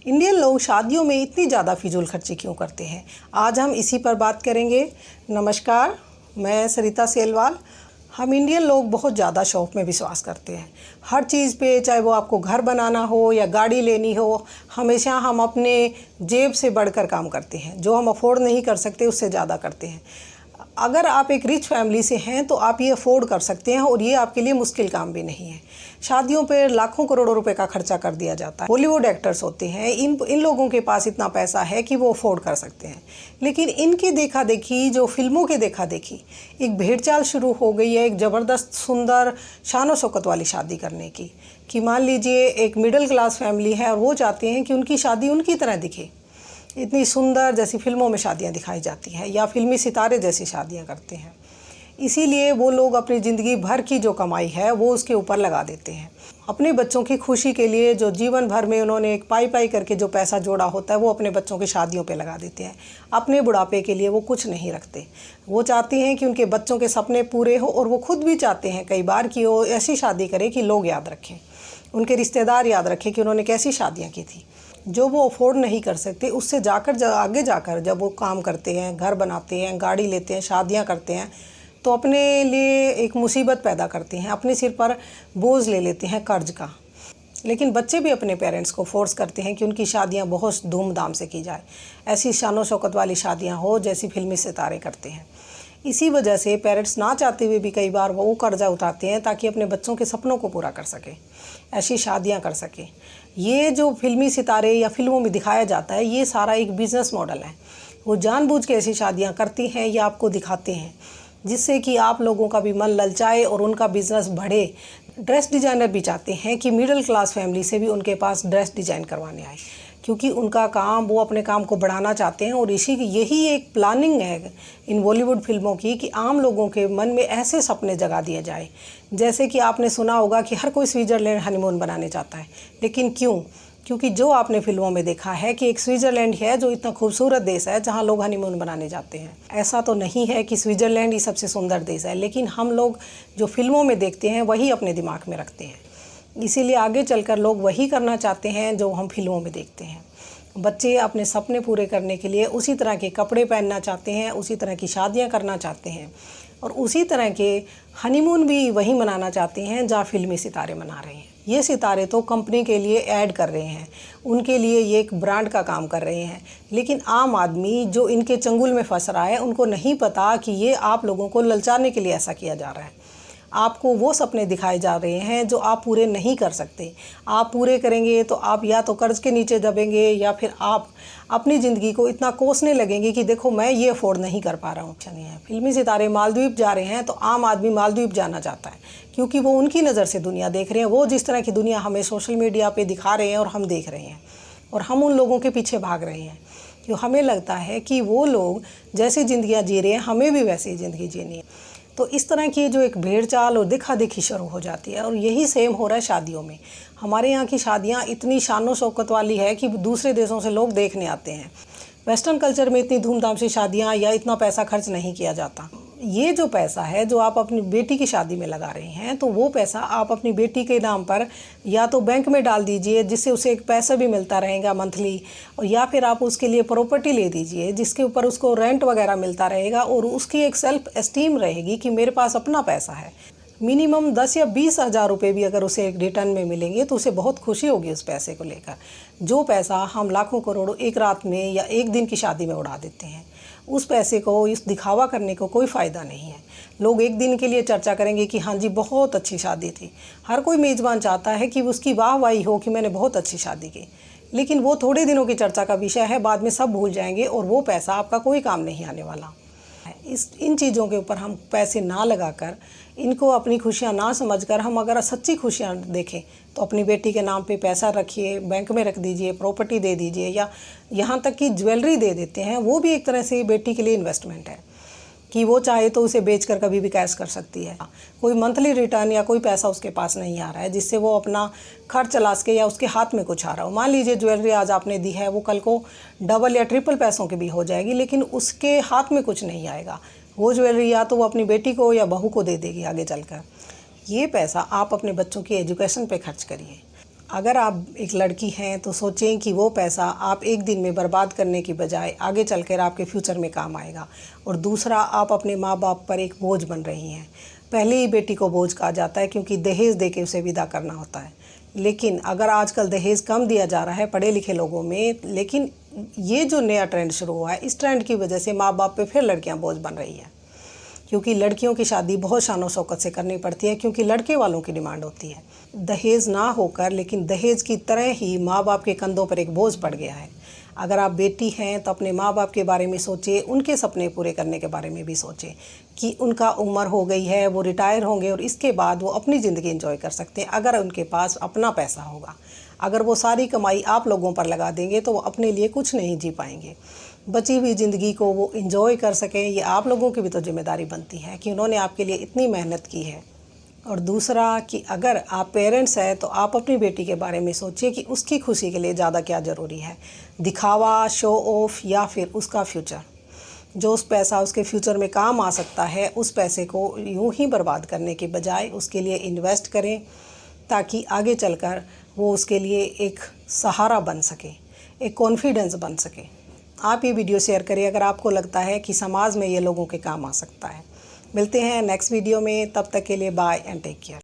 Indian लोग शादियों में इतनी ज़्यादा फिजूल खर्ची क्यों करते हैं? आज हम इसी पर बात करेंगे। नमस्कार, मैं सरिता सेलवाल। हम इंडियन लोग बहुत ज़्यादा शौक़ में विश्वास करते हैं। हर चीज़ पे, चाहे वो आपको घर बनाना हो या गाड़ी लेनी हो, हमेशा हम अपने जेब से बढ़कर काम करते हैं। जो हम अफोर्ड नहीं कर सकते उससे ज़्यादा करते हैं। अगर आप एक रिच फैमिली से हैं तो आप ये अफोर्ड कर सकते हैं और ये आपके लिए मुश्किल काम भी नहीं है। शादियों पे लाखों करोड़ों रुपए का खर्चा कर दिया जाता है। बॉलीवुड एक्टर्स होते हैं, इन लोगों के पास इतना पैसा है कि वो अफोर्ड कर सकते हैं। लेकिन इनकी देखा देखी, जो फिल्मों के देखा देखी, एक भेड़चाल शुरू हो गई है एक ज़बरदस्त सुंदर शान और शौकत वाली शादी करने की। कि मान लीजिए एक मिडिल क्लास फैमिली है और वो चाहते हैं कि उनकी शादी उनकी तरह दिखे, इतनी सुंदर जैसी फिल्मों में शादियां दिखाई जाती हैं या फिल्मी सितारे जैसी शादियां करते हैं। इसीलिए वो लोग अपनी ज़िंदगी भर की जो कमाई है वो उसके ऊपर लगा देते हैं। अपने बच्चों की खुशी के लिए जो जीवन भर में उन्होंने एक पाई पाई करके जो पैसा जोड़ा होता है वो अपने बच्चों की शादियों पे लगा देते हैं। अपने बुढ़ापे के लिए वो कुछ नहीं रखते। वो चाहते हैं कि उनके बच्चों के सपने पूरे हो और वो खुद भी चाहते हैं कई बार कि वो ऐसी शादी करे कि लोग याद रखें, उनके रिश्तेदार याद रखें कि उन्होंने कैसी शादियाँ की थी। जो वो अफोर्ड नहीं कर सकते उससे आगे जाकर जब वो काम करते हैं, घर बनाते हैं, गाड़ी लेते हैं, शादियां करते हैं, तो अपने लिए एक मुसीबत पैदा करते हैं, अपने सिर पर बोझ ले लेते हैं कर्ज का। लेकिन बच्चे भी अपने पेरेंट्स को फोर्स करते हैं कि उनकी शादियां बहुत धूमधाम से की जाए, ऐसी शान शौकत वाली शादियां हो जैसी फिल्मी सितारे करते हैं। इसी वजह से पेरेंट्स ना चाहते हुए भी कई बार वो कर्जा उठाते हैं ताकि अपने बच्चों के सपनों को पूरा कर सके, ऐसी शादियां कर सके। ये जो फिल्मी सितारे या फिल्मों में दिखाया जाता है ये सारा एक बिज़नेस मॉडल है। वो जानबूझ के ऐसी शादियां करती हैं या आपको दिखाते हैं जिससे कि आप लोगों का भी मन ललचाए और उनका बिज़नेस बढ़े। ड्रेस डिज़ाइनर भी चाहते हैं कि मिडिल क्लास फैमिली से भी उनके पास ड्रेस डिज़ाइन करवाने आए, क्योंकि उनका काम, वो अपने काम को बढ़ाना चाहते हैं। और यही एक प्लानिंग है इन बॉलीवुड फिल्मों की कि आम लोगों के मन में ऐसे सपने जगा दिए जाए। जैसे कि आपने सुना होगा कि हर कोई स्विट्ज़रलैंड हनीमून बनाने चाहता है, लेकिन क्यों? क्योंकि जो आपने फिल्मों में देखा है कि एक स्विट्ज़रलैंड है जो इतना खूबसूरत देश है जहाँ लोग हनीमून बनाने जाते हैं। ऐसा तो नहीं है कि स्विट्ज़रलैंड ही सबसे सुंदर देश है, लेकिन हम लोग जो फिल्मों में देखते हैं वही अपने दिमाग में रखते हैं। इसीलिए आगे चलकर लोग वही करना चाहते हैं जो हम फिल्मों में देखते हैं। बच्चे अपने सपने पूरे करने के लिए उसी तरह के कपड़े पहनना चाहते हैं, उसी तरह की शादियां करना चाहते हैं और उसी तरह के हनीमून भी वही मनाना चाहते हैं जहाँ फिल्मी सितारे मना रहे हैं। ये सितारे तो कंपनी के लिए ऐड कर रहे हैं, उनके लिए ये एक ब्रांड का काम कर रहे हैं। लेकिन आम आदमी जो इनके चंगुल में फंस रहा है उनको नहीं पता कि ये आप लोगों को ललचाने के लिए ऐसा किया जा रहा है। आपको वो सपने दिखाए जा रहे हैं जो आप पूरे नहीं कर सकते। आप पूरे करेंगे तो आप या तो कर्ज के नीचे दबेंगे या फिर आप अपनी ज़िंदगी को इतना कोसने लगेंगे कि देखो मैं ये अफोर्ड नहीं कर पा रहा हूँ। अच्छा नहीं है। फिल्मी सितारे मालदीव जा रहे हैं तो आम आदमी मालदीव जाना चाहता है, क्योंकि वो उनकी नज़र से दुनिया देख रहे हैं। वो जिस तरह की दुनिया हमें सोशल मीडिया पर दिखा रहे हैं और हम देख रहे हैं, और हम उन लोगों के पीछे भाग रहे हैं। क्यों? हमें लगता है कि वो लोग जैसी ज़िंदगियाँ जी रहे हैं हमें भी वैसी ज़िंदगी जीनी है। तो इस तरह की जो एक भेड़चाल और दिखा दिखी शुरू हो जाती है। और यही सेम हो रहा है शादियों में। हमारे यहाँ की शादियाँ इतनी शान शौकत वाली है कि दूसरे देशों से लोग देखने आते हैं। वेस्टर्न कल्चर में इतनी धूमधाम से शादियाँ या इतना पैसा खर्च नहीं किया जाता। ये जो पैसा है जो आप अपनी बेटी की शादी में लगा रहे हैं, तो वो पैसा आप अपनी बेटी के नाम पर या तो बैंक में डाल दीजिए जिससे उसे एक पैसा भी मिलता रहेगा मंथली, और या फिर आप उसके लिए प्रॉपर्टी ले दीजिए जिसके ऊपर उसको रेंट वगैरह मिलता रहेगा और उसकी एक सेल्फ एस्टीम रहेगी कि मेरे पास अपना पैसा है। मिनिमम 10 या 20 हज़ार रुपये भी अगर उसे रिटर्न में मिलेंगे तो उसे बहुत खुशी होगी उस पैसे को लेकर। जो पैसा हम लाखों करोड़ों एक रात में या एक दिन की शादी में उड़ा देते हैं, उस पैसे को इस दिखावा करने को कोई फ़ायदा नहीं है। लोग एक दिन के लिए चर्चा करेंगे कि हाँ जी बहुत अच्छी शादी थी। हर कोई मेज़बान चाहता है कि उसकी वाहवाही हो कि मैंने बहुत अच्छी शादी की, लेकिन वो थोड़े दिनों की चर्चा का विषय है, बाद में सब भूल जाएंगे और वो पैसा आपका कोई काम नहीं आने वाला। इन चीज़ों के ऊपर हम पैसे ना लगाकर, इनको अपनी खुशियाँ ना समझकर, हम अगर सच्ची खुशियाँ देखें तो अपनी बेटी के नाम पे पैसा रखिए, बैंक में रख दीजिए, प्रॉपर्टी दे दीजिए, या यहाँ तक कि ज्वेलरी दे देते हैं। वो भी एक तरह से बेटी के लिए इन्वेस्टमेंट है कि वो चाहे तो उसे बेचकर कभी भी कैश कर सकती है। कोई मंथली रिटर्न या कोई पैसा उसके पास नहीं आ रहा है जिससे वो अपना खर्च चला सके या उसके हाथ में कुछ आ रहा हो। मान लीजिए ज्वेलरी आज आपने दी है, वो कल को डबल या ट्रिपल पैसों की भी हो जाएगी, लेकिन उसके हाथ में कुछ नहीं आएगा। वो ज्वेलरी या तो वो अपनी बेटी को या बहू को दे देगी आगे चलकर। ये पैसा आप अपने बच्चों की एजुकेशन पे खर्च करिए। अगर आप एक लड़की हैं तो सोचें कि वो पैसा आप एक दिन में बर्बाद करने की बजाय आगे चलकर आपके फ्यूचर में काम आएगा। और दूसरा, आप अपने माँ बाप पर एक बोझ बन रही हैं। पहले ही बेटी को बोझ कहा जाता है क्योंकि दहेज दे के उसे विदा करना होता है। लेकिन अगर आजकल दहेज कम दिया जा रहा है पढ़े लिखे लोगों में, लेकिन ये जो नया ट्रेंड शुरू हुआ है, इस ट्रेंड की वजह से माँ बाप पे फिर लड़कियाँ बोझ बन रही हैं। क्योंकि लड़कियों की शादी बहुत शानो शौकत से करनी पड़ती है, क्योंकि लड़के वालों की डिमांड होती है। दहेज ना होकर लेकिन दहेज की तरह ही माँ बाप के कंधों पर एक बोझ पड़ गया है। अगर आप बेटी हैं तो अपने माँ बाप के बारे में सोचें, उनके सपने पूरे करने के बारे में भी सोचें कि उनका उम्र हो गई है, वो रिटायर होंगे और इसके बाद वो अपनी ज़िंदगी एंजॉय कर सकते हैं अगर उनके पास अपना पैसा होगा। अगर वो सारी कमाई आप लोगों पर लगा देंगे तो वो अपने लिए कुछ नहीं जी पाएंगे। बची हुई ज़िंदगी को वो एंजॉय कर सकें, ये आप लोगों की भी तो जिम्मेदारी बनती है कि उन्होंने आपके लिए इतनी मेहनत की है। और दूसरा कि अगर आप पेरेंट्स हैं तो आप अपनी बेटी के बारे में सोचिए कि उसकी खुशी के लिए ज़्यादा क्या ज़रूरी है, दिखावा, शो ऑफ, या फिर उसका फ्यूचर। जो उस पैसा उसके फ्यूचर में काम आ सकता है, उस पैसे को यूं ही बर्बाद करने के बजाय उसके लिए इन्वेस्ट करें, ताकि आगे चलकर वो उसके लिए एक सहारा बन सके, एक कॉन्फिडेंस बन सके। आप ये वीडियो शेयर करिए अगर आपको लगता है कि समाज में ये लोगों के काम आ सकता है। मिलते हैं नेक्स्ट वीडियो में, तब तक के लिए बाय एंड टेक केयर।